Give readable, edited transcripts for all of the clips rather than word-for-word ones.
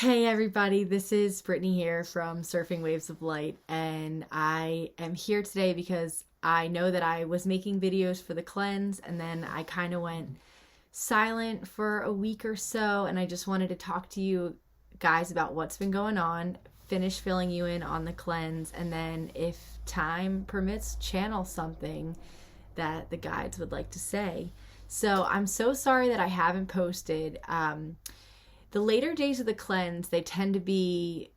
Hey everybody, this is Brittany here from Surfing Waves of Light, and I am here today because I know that I was making videos for the cleanse and then I kind of went silent for a week or so, and I just wanted to talk to you guys about what's been going on, finish filling you in on the cleanse, and then if time permits, channel something that the guides would like to say. So I'm so sorry that I haven't posted. The later days of the cleanse, they tend to be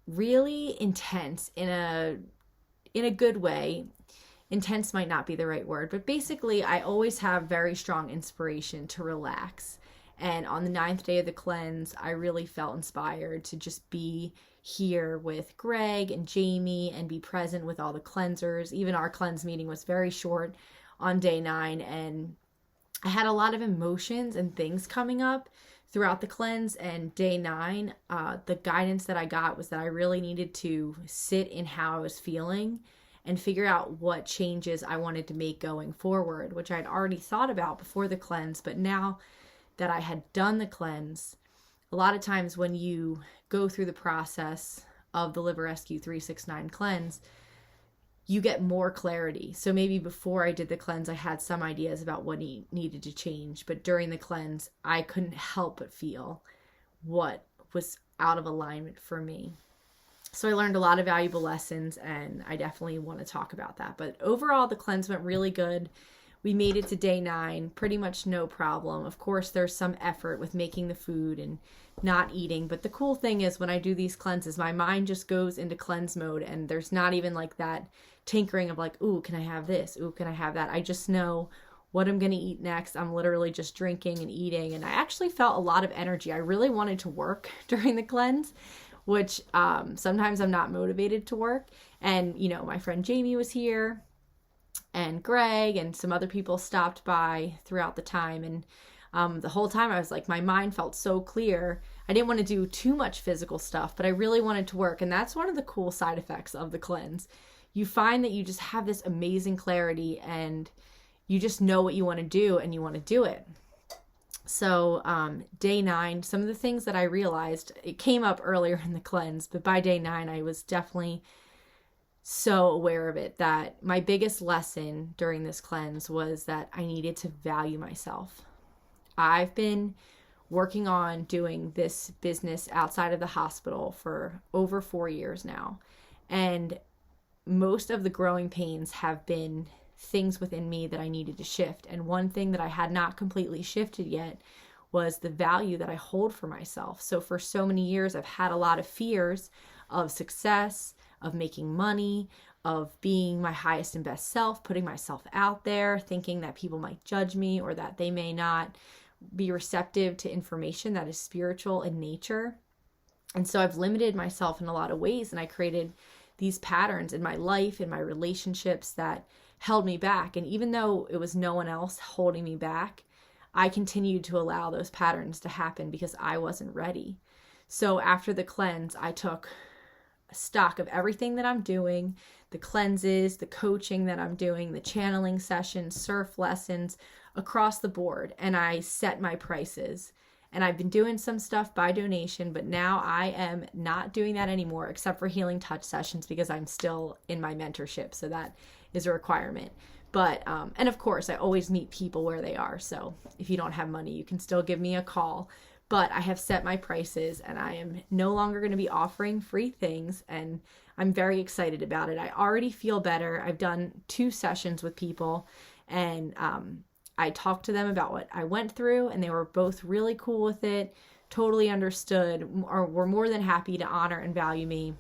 really intense in a good way. Intense might not be the right word, but basically I always have very strong inspiration to relax. And on the ninth day of the cleanse, I really felt inspired to just be here with Greg and Jamie and be present with all the cleansers. Even our cleanse meeting was very short on day 9, and I had a lot of emotions and things coming up throughout the cleanse. And day 9, the guidance that I got was that I really needed to sit in how I was feeling and figure out what changes I wanted to make going forward, which I'd already thought about before the cleanse. But now that I had done the cleanse, a lot of times when you go through the process of the Liver Rescue 369 cleanse, you get more clarity. So maybe before I did the cleanse, I had some ideas about what needed to change. But during the cleanse, I couldn't help but feel what was out of alignment for me. So I learned a lot of valuable lessons, and I definitely want to talk about that. But overall, the cleanse went really good. We made it to day 9, pretty much no problem. Of course, there's some effort with making the food and not eating. But the cool thing is when I do these cleanses, my mind just goes into cleanse mode, and there's not even like that tinkering of like, ooh, can I have this? Ooh, can I have that? I just know what I'm going to eat next. I'm literally just drinking and eating. And I actually felt a lot of energy. I really wanted to work during the cleanse, which sometimes I'm not motivated to work. And, my friend Jamie was here, and Greg and some other people stopped by throughout the time. And the whole time I was like, my mind felt so clear. I didn't want to do too much physical stuff, but I really wanted to work. And that's one of the cool side effects of the cleanse. You find that you just have this amazing clarity and you just know what you want to do and you want to do it. So day 9, some of the things that I realized, it came up earlier in the cleanse, but by day 9, I was definitely so aware of it, that my biggest lesson during this cleanse was that I needed to value myself. I've been working on doing this business outside of the hospital for over 4 years now. And most of the growing pains have been things within me that I needed to shift. And one thing that I had not completely shifted yet was the value that I hold for myself. So for so many years, I've had a lot of fears of success, of making money, of being my highest and best self, putting myself out there, thinking that people might judge me or that they may not be receptive to information that is spiritual in nature. And so I've limited myself in a lot of ways, and I created these patterns in my life, in my relationships, that held me back. And even though it was no one else holding me back, I continued to allow those patterns to happen because I wasn't ready. So after the cleanse, I took stock of everything that I'm doing, the cleanses, the coaching that I'm doing, the channeling sessions, surf lessons, across the board, and I set my prices. And I've been doing some stuff by donation, but now I am not doing that anymore, except for healing touch sessions, because I'm still in my mentorship. So that is a requirement. But, and of course, I always meet people where they are. So if you don't have money, you can still give me a call. But I have set my prices, and I am no longer going to be offering free things. And I'm very excited about it. I already feel better. I've done 2 sessions with people, and I talked to them about what I went through, and they were both really cool with it, totally understood, or were more than happy to honor and value me.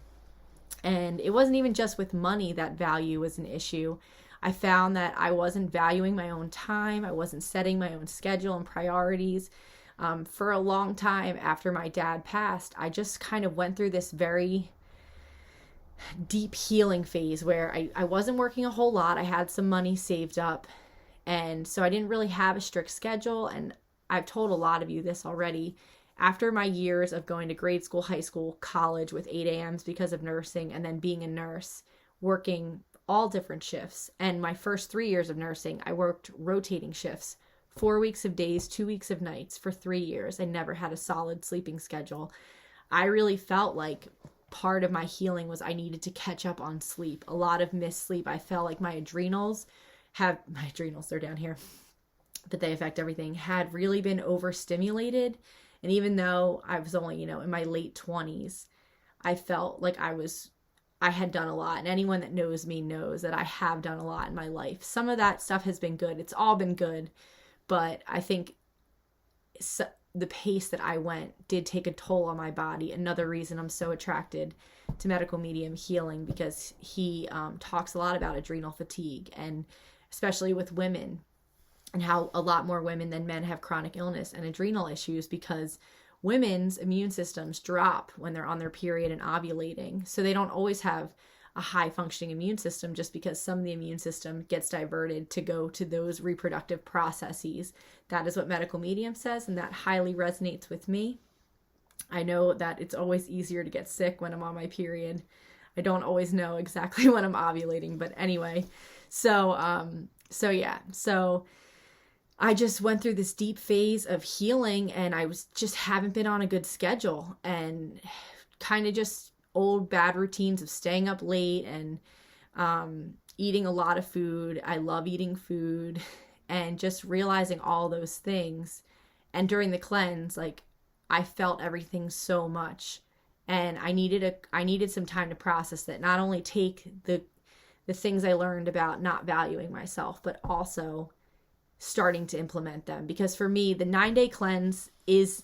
And it wasn't even just with money that value was an issue. I found that I wasn't valuing my own time. I wasn't setting my own schedule and priorities. For a long time after my dad passed, I just kind of went through this very deep healing phase where I wasn't working a whole lot. I had some money saved up. And so I didn't really have a strict schedule. And I've told a lot of you this already. After my years of going to grade school, high school, college with 8 a.m.s because of nursing, and then being a nurse, working all different shifts. And my first 3 years of nursing, I worked rotating shifts, 4 weeks of days, 2 weeks of nights for 3 years. I never had a solid sleeping schedule. I really felt like part of my healing was I needed to catch up on sleep. A lot of missed sleep. I felt like my adrenals, they're down here, but they affect everything, had really been overstimulated. And even though I was only, in my late 20s, I felt like I had done a lot. And anyone that knows me knows that I have done a lot in my life. Some of that stuff has been good. It's all been good. But I think the pace that I went did take a toll on my body. Another reason I'm so attracted to medical medium healing, because he talks a lot about adrenal fatigue, and especially with women, and how a lot more women than men have chronic illness and adrenal issues, because women's immune systems drop when they're on their period and ovulating. So they don't always have a high functioning immune system, just because some of the immune system gets diverted to go to those reproductive processes. That is what medical medium says, and that highly resonates with me. I know that it's always easier to get sick when I'm on my period. I don't always know exactly when I'm ovulating, but anyway. So I just went through this deep phase of healing, and I haven't been on a good schedule, and kind of just old bad routines of staying up late and eating a lot of food. I love eating food, and just realizing all those things. And during the cleanse, like, I felt everything so much, and I needed some time to process it. Not only take the things I learned about not valuing myself, but also starting to implement them. Because for me, the 9-day cleanse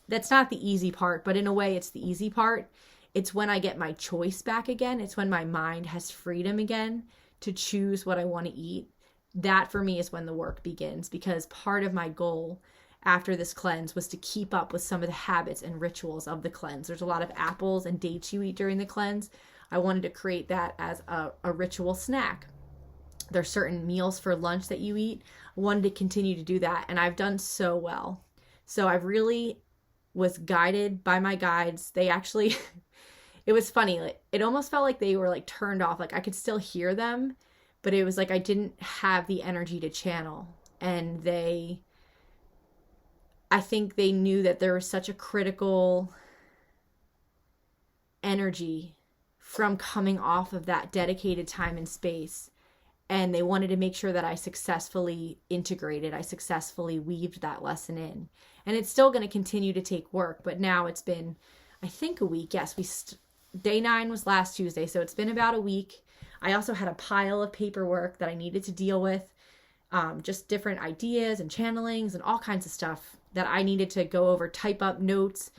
that's not the easy part, but in a way it's the easy part. It's when I get my choice back again. It's when my mind has freedom again to choose what I want to eat. That for me is when the work begins, because part of my goal after this cleanse was to keep up with some of the habits and rituals of the cleanse. There's a lot of apples and dates you eat during the cleanse. I wanted to create that as a ritual snack. There's certain meals for lunch that you eat. I wanted to continue to do that, and I've done so well. So I really was guided by my guides. They actually, it was funny. Like, it almost felt like they were like turned off. Like I could still hear them, but it was like I didn't have the energy to channel. And I think they knew that there was such a critical energy from coming off of that dedicated time and space. And they wanted to make sure that I successfully integrated, I successfully weaved that lesson in. And it's still going to continue to take work, but now it's been, I think, a week. Yes, day 9 was last Tuesday, so it's been about a week. I also had a pile of paperwork that I needed to deal with, just different ideas and channelings and all kinds of stuff that I needed to go over, type up notes,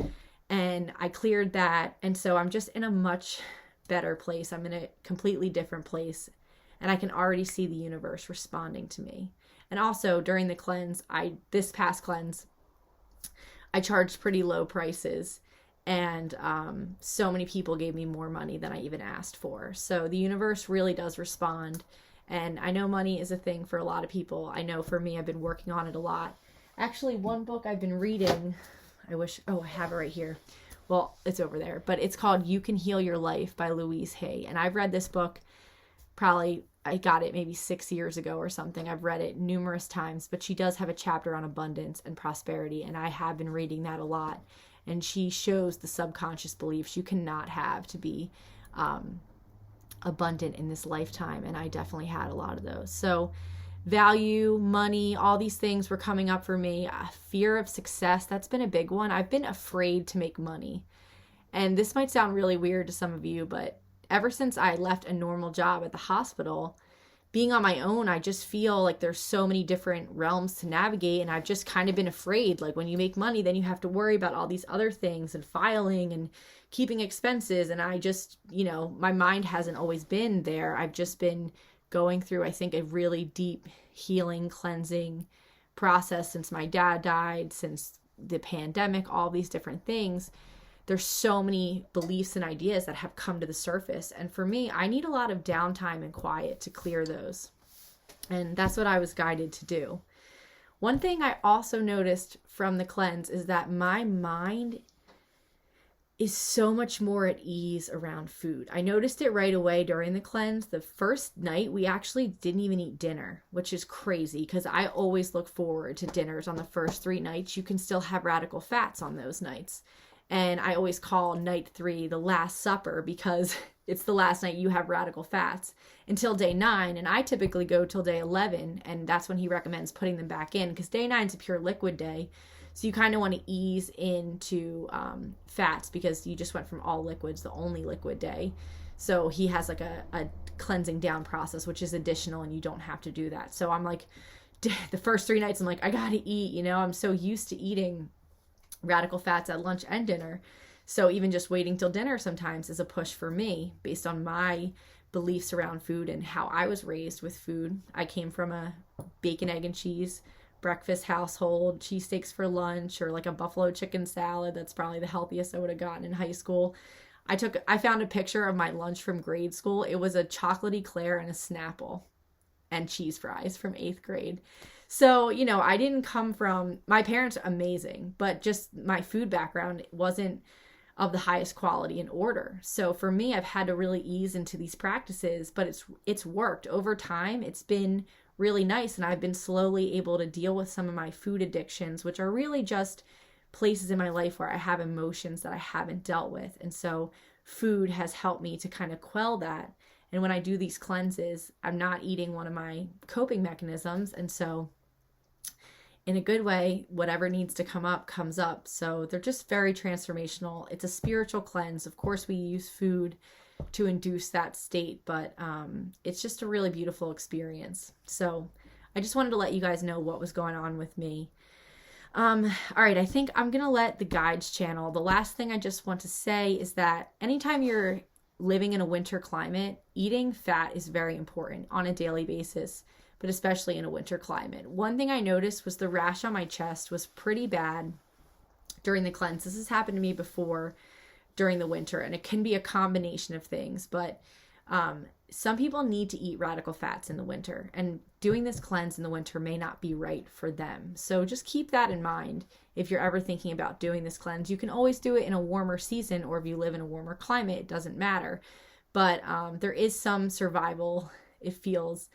and I cleared that. And so I'm just in a much better place. I'm in a completely different place. And I can already see the universe responding to me. And also during the cleanse, this past cleanse, I charged pretty low prices. And so many people gave me more money than I even asked for. So the universe really does respond. And I know money is a thing for a lot of people. I know for me, I've been working on it a lot. Actually, one book I've been reading, I have it right here. Well, it's over there. But it's called You Can Heal Your Life by Louise Hay. And I've read this book. I got it maybe 6 years ago or something. I've read it numerous times, but she does have a chapter on abundance and prosperity, and I have been reading that a lot. And she shows the subconscious beliefs you cannot have to be abundant in this lifetime, and I definitely had a lot of those. So value, money, all these things were coming up for me. Fear of success, that's been a big one. I've been afraid to make money. And this might sound really weird to some of you, but ever since I left a normal job at the hospital, being on my own, I just feel like there's so many different realms to navigate, and I've just kind of been afraid. Like when you make money, then you have to worry about all these other things and filing and keeping expenses, and I just, my mind hasn't always been there. I've just been going through, I think, a really deep healing, cleansing process since my dad died, since the pandemic, all these different things. There's so many beliefs and ideas that have come to the surface. And for me, I need a lot of downtime and quiet to clear those. And that's what I was guided to do. One thing I also noticed from the cleanse is that my mind is so much more at ease around food. I noticed it right away during the cleanse. The first night, we actually didn't even eat dinner, which is crazy because I always look forward to dinners on the first 3 nights. You can still have radical fats on those nights. And I always call night 3 the last supper because it's the last night you have radical fats until day 9. And I typically go till day 11. And that's when he recommends putting them back in, because day 9 is a pure liquid day. So you kind of want to ease into fats, because you just went from all liquids, the only liquid day. So he has like a cleansing down process, which is additional, and you don't have to do that. So I'm like, the first 3 nights, I'm like, I got to eat, you know, I'm so used to eating radical fats at lunch and dinner. So even just waiting till dinner sometimes is a push for me based on my beliefs around food and how I was raised with food. I came from a bacon, egg, and cheese breakfast household, cheesesteaks for lunch, or like a buffalo chicken salad. That's probably the healthiest I would have gotten in high school. I found a picture of my lunch from grade school. It was a chocolate eclair and a Snapple and cheese fries from 8th grade. So, you know, I didn't come from, my parents are amazing, but just my food background wasn't of the highest quality and order. So for me, I've had to really ease into these practices, but it's worked over time. It's been really nice. And I've been slowly able to deal with some of my food addictions, which are really just places in my life where I have emotions that I haven't dealt with. And so food has helped me to kind of quell that. And when I do these cleanses, I'm not eating one of my coping mechanisms. And so in a good way, whatever needs to come up comes up. So they're just very transformational. It's a spiritual cleanse. Of course, we use food to induce that state, but it's just a really beautiful experience. So I just wanted to let you guys know what was going on with me. All right, I think I'm going to let the guides channel. The last thing I just want to say is that anytime you're living in a winter climate, eating fat is very important on a daily basis, but especially in a winter climate. One thing I noticed was the rash on my chest was pretty bad during the cleanse. This has happened to me before during the winter, and it can be a combination of things, but some people need to eat radical fats in the winter, and doing this cleanse in the winter may not be right for them. So just keep that in mind if you're ever thinking about doing this cleanse. You can always do it in a warmer season, or if you live in a warmer climate, it doesn't matter. But there is some survival, it feels,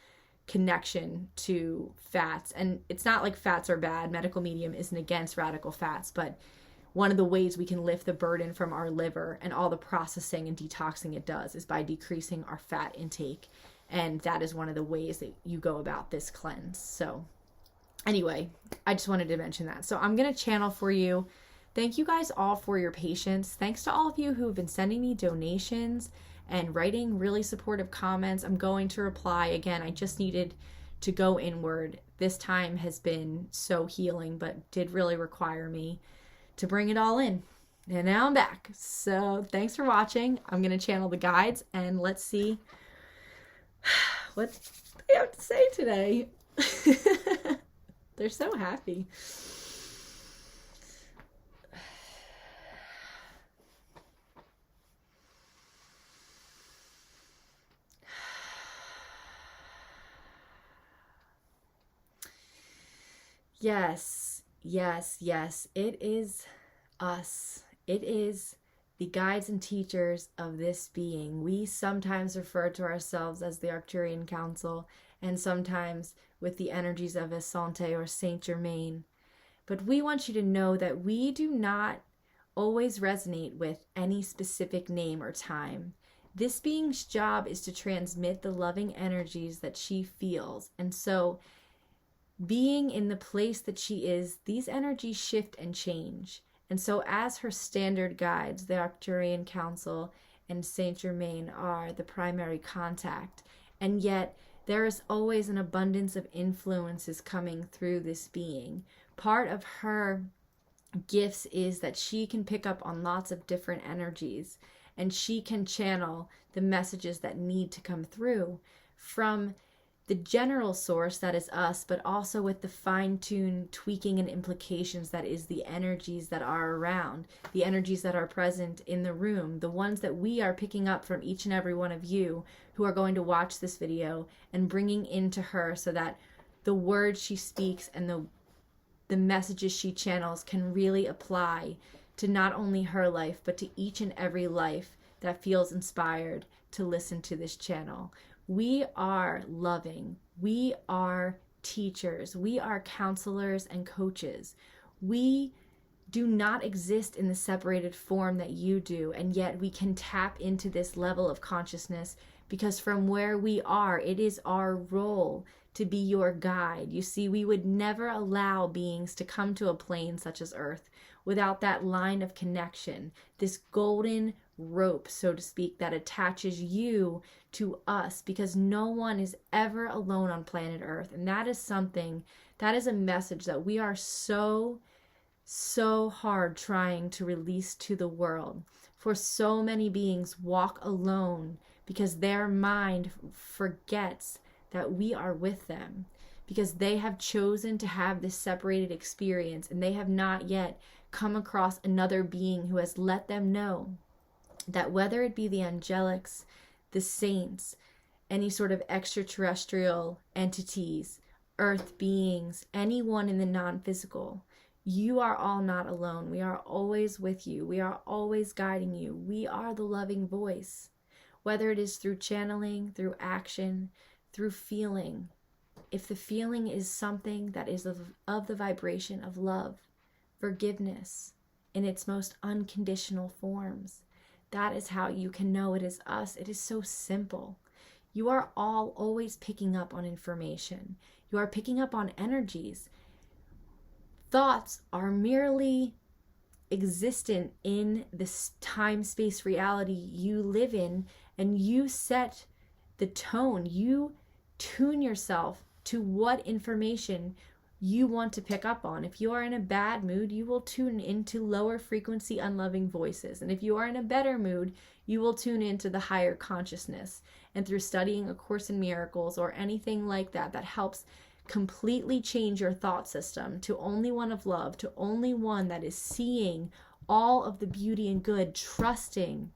connection to fats. And it's not like fats are bad. Medical medium isn't against radical fats, but one of the ways we can lift the burden from our liver and all the processing and detoxing it does is by decreasing our fat intake. And that is one of the ways that you go about this cleanse. So anyway, I just wanted to mention that. So I'm going to channel for you. Thank you guys all for your patience. Thanks to all of you who have been sending me donations and writing really supportive comments. I'm going to reply. Again, I just needed to go inward. This time has been so healing, but did really require me to bring it all in. And now I'm back. So thanks for watching. I'm going to channel the guides, and let's see what they have to say today. They're so happy. Yes, yes, yes. It is us. It is the guides and teachers of this being. We sometimes refer to ourselves as the Arcturian Council, and sometimes with the energies of Asante or Saint Germain. But we want you to know that we do not always resonate with any specific name or time. This being's job is to transmit the loving energies that she feels. And so being in the place that she is, these energies shift and change. And so as her standard guides, the Arcturian Council and Saint Germain are the primary contact. And yet there is always an abundance of influences coming through this being. Part of her gifts is that she can pick up on lots of different energies, and she can channel the messages that need to come through from the general source, that is us, but also with the fine-tuned tweaking and implications that is the energies that are around, the energies that are present in the room, the ones that we are picking up from each and every one of you who are going to watch this video, and bringing into her so that the words she speaks and the messages she channels can really apply to not only her life, but to each and every life that feels inspired to listen to this channel. We are loving. We are teachers. We are counselors and coaches. We do not exist in the separated form that you do, and yet we can tap into this level of consciousness because from where we are, it is our role to be your guide. You see, we would never allow beings to come to a plane such as Earth without that line of connection, this golden rope, so to speak, that attaches you to us, because no one is ever alone on planet Earth. And that is something, that is a message that we are so hard trying to release to the world. For so many beings walk alone because their mind forgets that we are with them, because they have chosen to have this separated experience and they have not yet come across another being who has let them know that whether it be the angelics, the saints, any sort of extraterrestrial entities, earth beings, anyone in the non-physical, you are all not alone. We are always with you. We are always guiding you. We are the loving voice, whether it is through channeling, through action, through feeling. If the feeling is something that is of the vibration of love, forgiveness in its most unconditional forms, that is how you can know it is us. It is so simple. You are all always picking up on information. You are picking up on energies. Thoughts are merely existent in this time-space reality you live in, and you set the tone. You tune yourself to what information you want to pick up on. If you are in a bad mood, you will tune into lower frequency, unloving voices. And if you are in a better mood, you will tune into the higher consciousness. And through studying A Course in Miracles or anything like that, that helps completely change your thought system to only one of love, to only one that is seeing all of the beauty and good, trusting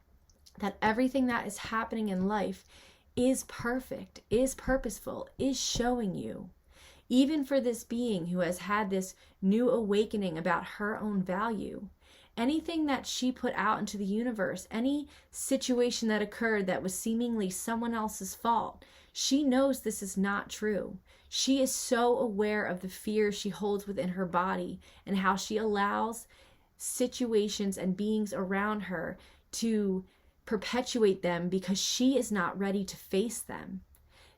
that everything that is happening in life is perfect, is purposeful, is showing you. Even for this being who has had this new awakening about her own value, anything that she put out into the universe, any situation that occurred that was seemingly someone else's fault, she knows this is not true. She is so aware of the fear she holds within her body and how she allows situations and beings around her to perpetuate them because she is not ready to face them.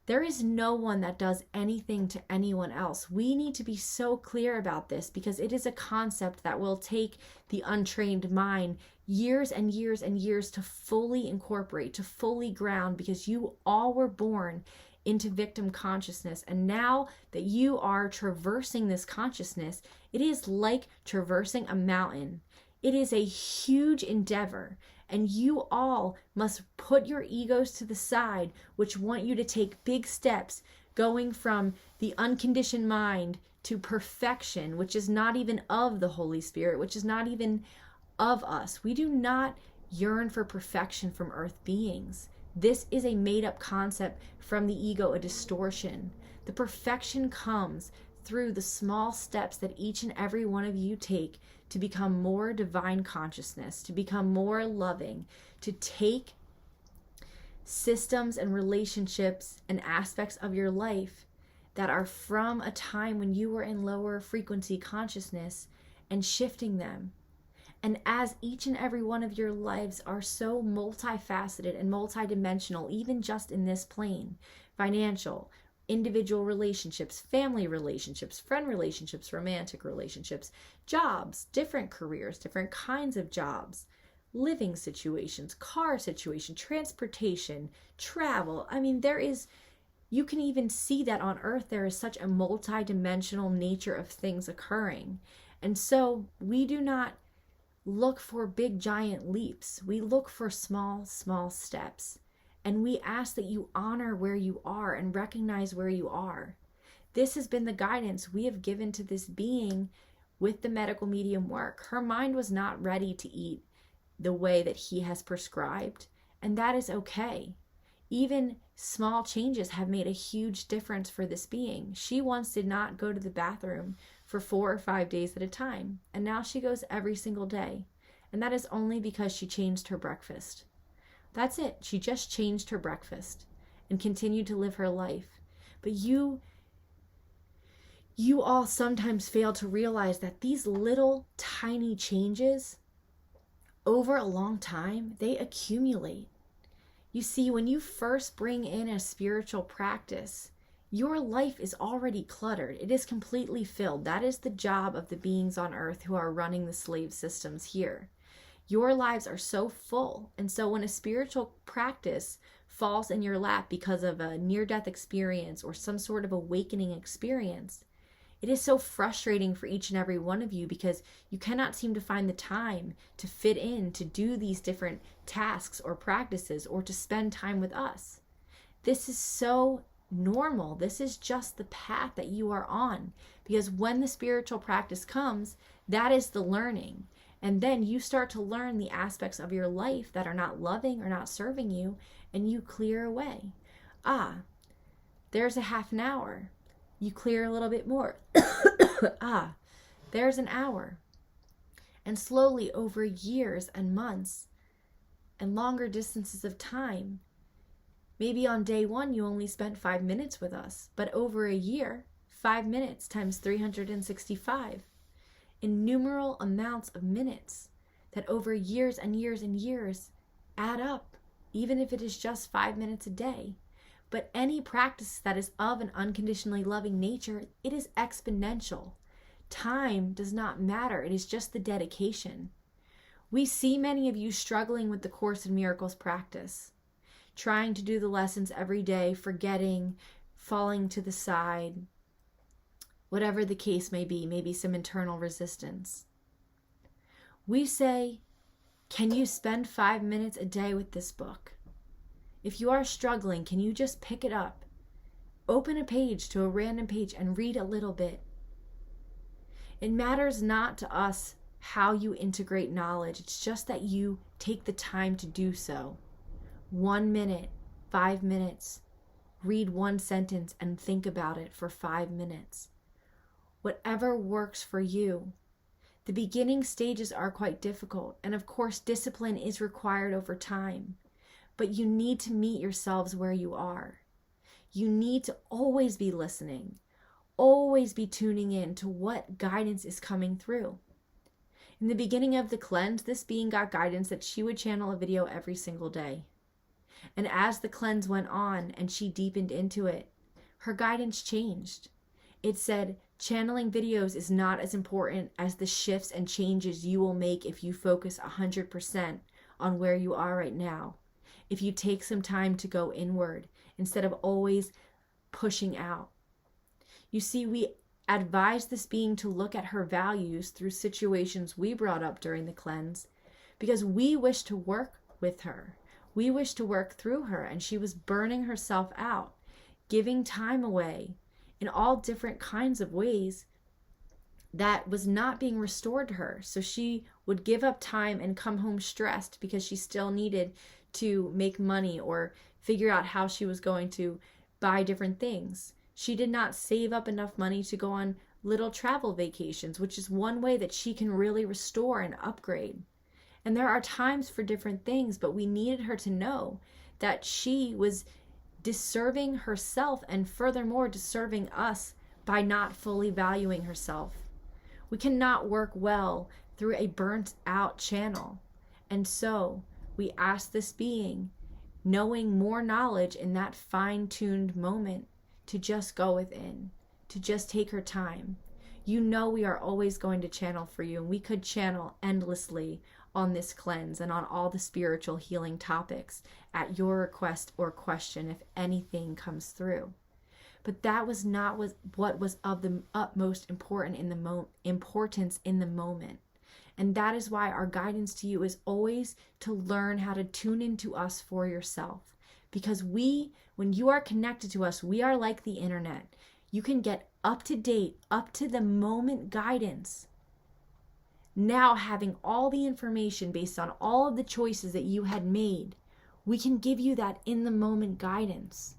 There is no one that does anything to anyone else. We need to be so clear about this because it is a concept that will take the untrained mind years and years and years to fully incorporate, to fully ground, because you all were born into victim consciousness. And now that you are traversing this consciousness, it is like traversing a mountain. It is a huge endeavor. And you all must put your egos to the side, which want you to take big steps, going from the unconditioned mind to perfection, which is not even of the Holy Spirit, which is not even of us. We do not yearn for perfection from earth beings. This is a made-up concept from the ego, a distortion. The perfection comes through the small steps that each and every one of you take to become more divine consciousness, to become more loving, to take systems and relationships and aspects of your life that are from a time when you were in lower frequency consciousness and shifting them. And as each and every one of your lives are so multifaceted and multidimensional, even just in this plane, financial, individual relationships, family relationships, friend relationships, romantic relationships, jobs, different careers, different kinds of jobs, living situations, car situation, transportation, travel. I mean, you can even see that on Earth, there is such a multidimensional nature of things occurring. And so we do not look for big giant leaps. We look for small steps. And we ask that you honor where you are and recognize where you are. This has been the guidance we have given to this being with the medical medium work. Her mind was not ready to eat the way that he has prescribed, and that is okay. Even small changes have made a huge difference for this being. She once did not go to the bathroom for 4 or 5 days at a time, and now she goes every single day. And that is only because she changed her breakfast. That's it. She just changed her breakfast and continued to live her life. But you you all sometimes fail to realize that these little tiny changes over a long time, they accumulate. You see, when you first bring in a spiritual practice, your life is already cluttered. It is completely filled. That is the job of the beings on earth who are running the slave systems here. Your lives are so full. And so when a spiritual practice falls in your lap because of a near-death experience or some sort of awakening experience, it is so frustrating for each and every one of you because you cannot seem to find the time to fit in, to do these different tasks or practices, or to spend time with us. This is so normal. This is just the path that you are on, because when the spiritual practice comes, that is the learning. And then you start to learn the aspects of your life that are not loving or not serving you, and you clear away. There's a half an hour. You clear a little bit more. There's an hour. And slowly over years and months and longer distances of time, maybe on day one you only spent 5 minutes with us, but over a year, 5 minutes times 365, innumerable amounts of minutes that over years and years and years add up, even if it is just 5 minutes a day. But any practice that is of an unconditionally loving nature, it is exponential. Time does not matter. It is just the dedication. We see many of you struggling with the Course in Miracles practice, trying to do the lessons every day, forgetting, falling to the side, whatever the case may be, maybe some internal resistance. We say, can you spend 5 minutes a day with this book? If you are struggling, can you just pick it up, open a page to a random page and read a little bit? It matters not to us how you integrate knowledge. It's just that you take the time to do so. 1 minute, 5 minutes, read one sentence and think about it for 5 minutes. Whatever works for you. The beginning stages are quite difficult, and of course discipline is required over time. But you need to meet yourselves where you are. You need to always be listening, always be tuning in to what guidance is coming through. In the beginning of the cleanse, this being got guidance that she would channel a video every single day. And as the cleanse went on and she deepened into it, her guidance changed. It said, channeling videos is not as important as the shifts and changes you will make if you focus 100% on where you are right now. If you take some time to go inward instead of always pushing out. You see, we advised this being to look at her values through situations we brought up during the cleanse because we wish to work with her. We wish to work through her, and she was burning herself out, giving time away in all different kinds of ways that was not being restored to her. So she would give up time and come home stressed because she still needed to make money or figure out how she was going to buy different things. She did not save up enough money to go on little travel vacations, which is one way that she can really restore and upgrade. And there are times for different things, but we needed her to know that she was deserving herself and furthermore deserving us by not fully valuing herself. We cannot work well through a burnt out channel. And so we ask this being, knowing more knowledge in that fine-tuned moment, to just go within, to just take her time. You know we are always going to channel for you, and we could channel endlessly on this cleanse and on all the spiritual healing topics at your request or question if anything comes through. But that was not what was of the utmost importance in the moment. And that is why our guidance to you is always to learn how to tune into us for yourself. Because when you are connected to us, we are like the internet. You can get up to date, up to the moment guidance. Now having all the information based on all of the choices that you had made, we can give you that in the moment guidance.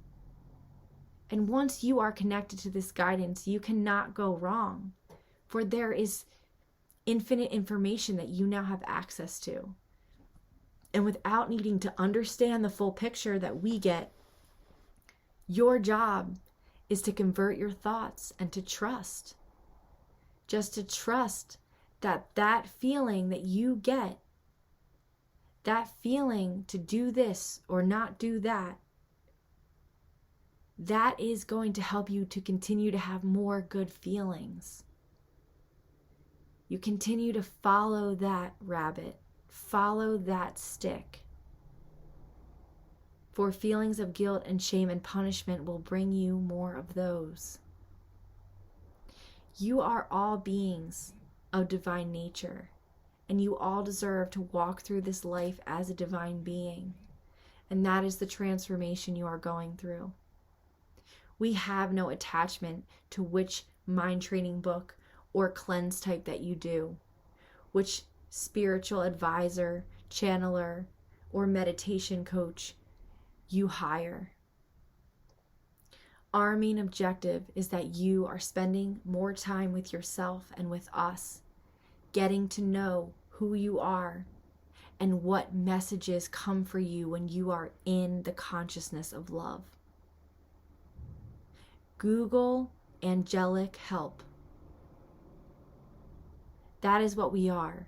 And once you are connected to this guidance, you cannot go wrong. For there is infinite information that you now have access to. And without needing to understand the full picture that we get, your job is to convert your thoughts and to trust. Just to trust that that feeling that you get, that feeling to do this or not do that, that is going to help you to continue to have more good feelings. You continue to follow that rabbit, follow that stick. For feelings of guilt and shame and punishment will bring you more of those. You are all beings of divine nature, and you all deserve to walk through this life as a divine being. And that is the transformation you are going through. We have no attachment to which mind training book or cleanse type that you do, which spiritual advisor, channeler, or meditation coach you hire. Our main objective is that you are spending more time with yourself and with us, getting to know who you are and what messages come for you when you are in the consciousness of love. Google angelic help. That is what we are.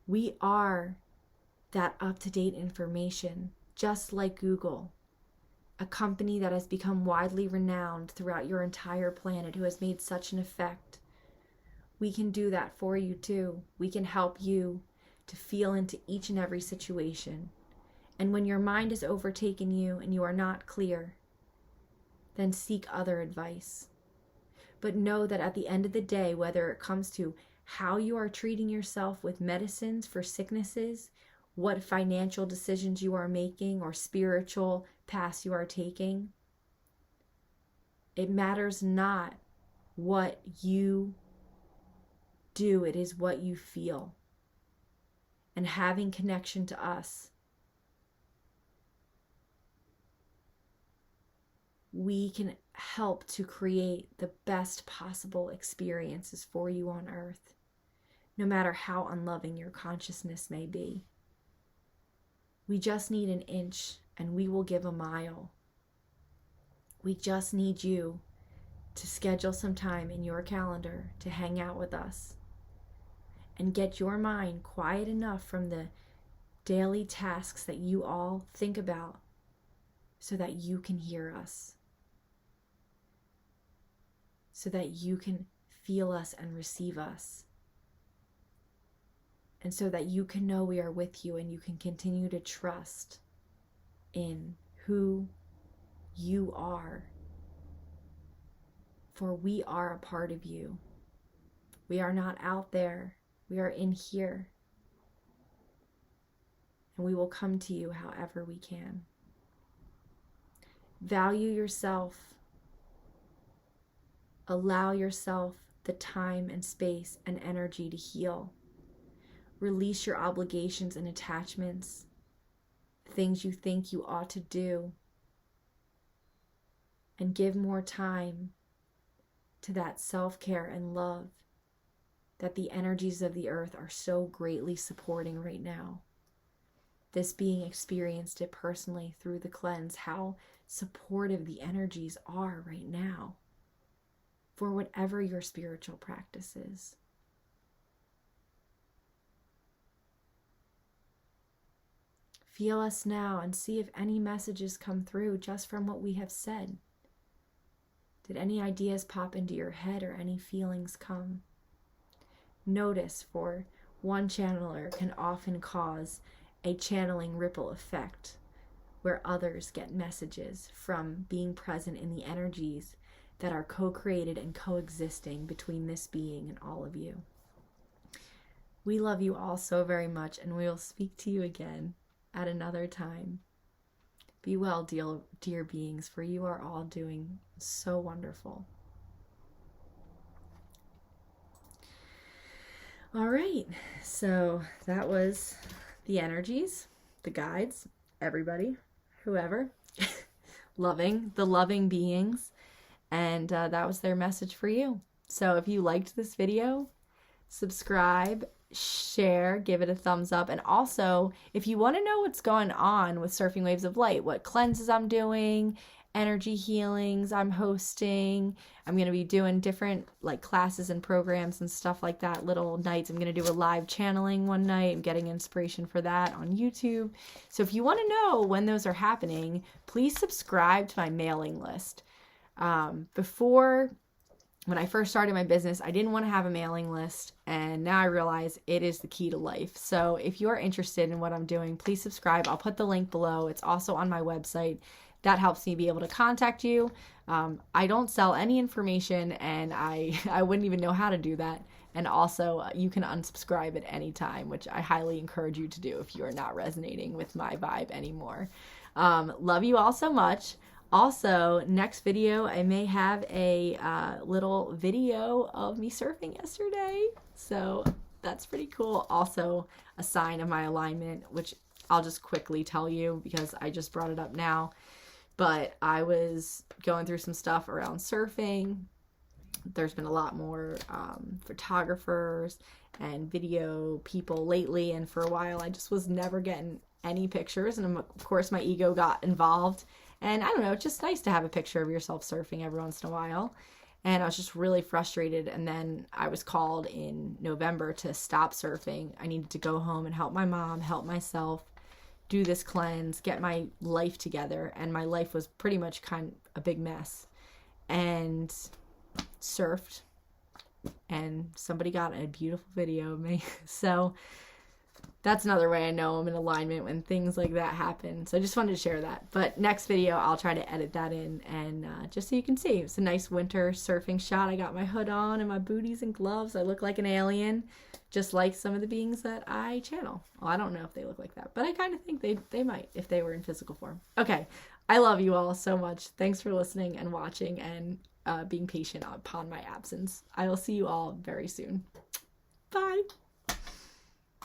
We are that up-to-date information, just like Google, a company that has become widely renowned throughout your entire planet, who has made such an effect. We can do that for you too. We can help you to feel into each and every situation. And when your mind has overtaken you and you are not clear, then seek other advice. But know that at the end of the day, whether it comes to how you are treating yourself with medicines for sicknesses, what financial decisions you are making, or spiritual paths you are taking, it matters not what you do, it is what you feel. And having connection to us, we can help to create the best possible experiences for you on earth, no matter how unloving your consciousness may be. We just need an inch and we will give a mile. We just need you to schedule some time in your calendar to hang out with us and get your mind quiet enough from the daily tasks that you all think about so that you can hear us, so that you can feel us and receive us, and so that you can know we are with you and you can continue to trust in who you are. For we are a part of you. We are not out there. We are in here. And we will come to you however we can. Value yourself. Allow yourself the time and space and energy to heal. Release your obligations and attachments, things you think you ought to do, and give more time to that self-care and love that the energies of the earth are so greatly supporting right now. This being experienced it personally through the cleanse, how supportive the energies are right now for whatever your spiritual practice is. Feel us now and see if any messages come through just from what we have said. Did any ideas pop into your head or any feelings come? Notice, for one channeler can often cause a channeling ripple effect where others get messages from being present in the energies that are co-created and coexisting between this being and all of you. We love you all so very much, and we will speak to you again at another time. Be well, dear beings, for you are all doing so wonderful. All right, so that was the energies, the guides, everybody, whoever, the loving beings, and that was their message for you. So if you liked this video, subscribe, share, give it a thumbs up, and also if you want to know what's going on with Surfing Waves of Light, what cleanses I'm doing, energy healings I'm hosting. I'm going to be doing different like classes and programs and stuff like that, little nights. I'm going to do a live channeling one night. I'm getting inspiration for that on YouTube. So if you want to know when those are happening, please subscribe to my mailing list. Before, when I first started my business, I didn't want to have a mailing list, and now I realize it is the key to life. So if you are interested in what I'm doing, please subscribe. I'll put the link below. It's also on my website. That helps me be able to contact you. I don't sell any information, and I wouldn't even know how to do that. And also, you can unsubscribe at any time, which I highly encourage you to do if you are not resonating with my vibe anymore. Love you all so much. Also, next video, I may have a little video of me surfing yesterday. So that's pretty cool. Also, a sign of my alignment, which I'll just quickly tell you because I just brought it up now. But I was going through some stuff around surfing. There's been a lot more photographers and video people lately. And for a while, I just was never getting any pictures. And of course, my ego got involved. And I don't know, it's just nice to have a picture of yourself surfing every once in a while. And I was just really frustrated. And then I was called in November to stop surfing. I needed to go home and help my mom, help myself, do this cleanse, get my life together. And my life was pretty much kind of a big mess. And surfed. And somebody got a beautiful video of me. So that's another way I know I'm in alignment when things like that happen. So I just wanted to share that. But next video, I'll try to edit that in and just so you can see. It's a nice winter surfing shot. I got my hood on and my booties and gloves. I look like an alien, just like some of the beings that I channel. Well, I don't know if they look like that, but I kind of think they might if they were in physical form. Okay, I love you all so much. Thanks for listening and watching and being patient upon my absence. I will see you all very soon. Bye.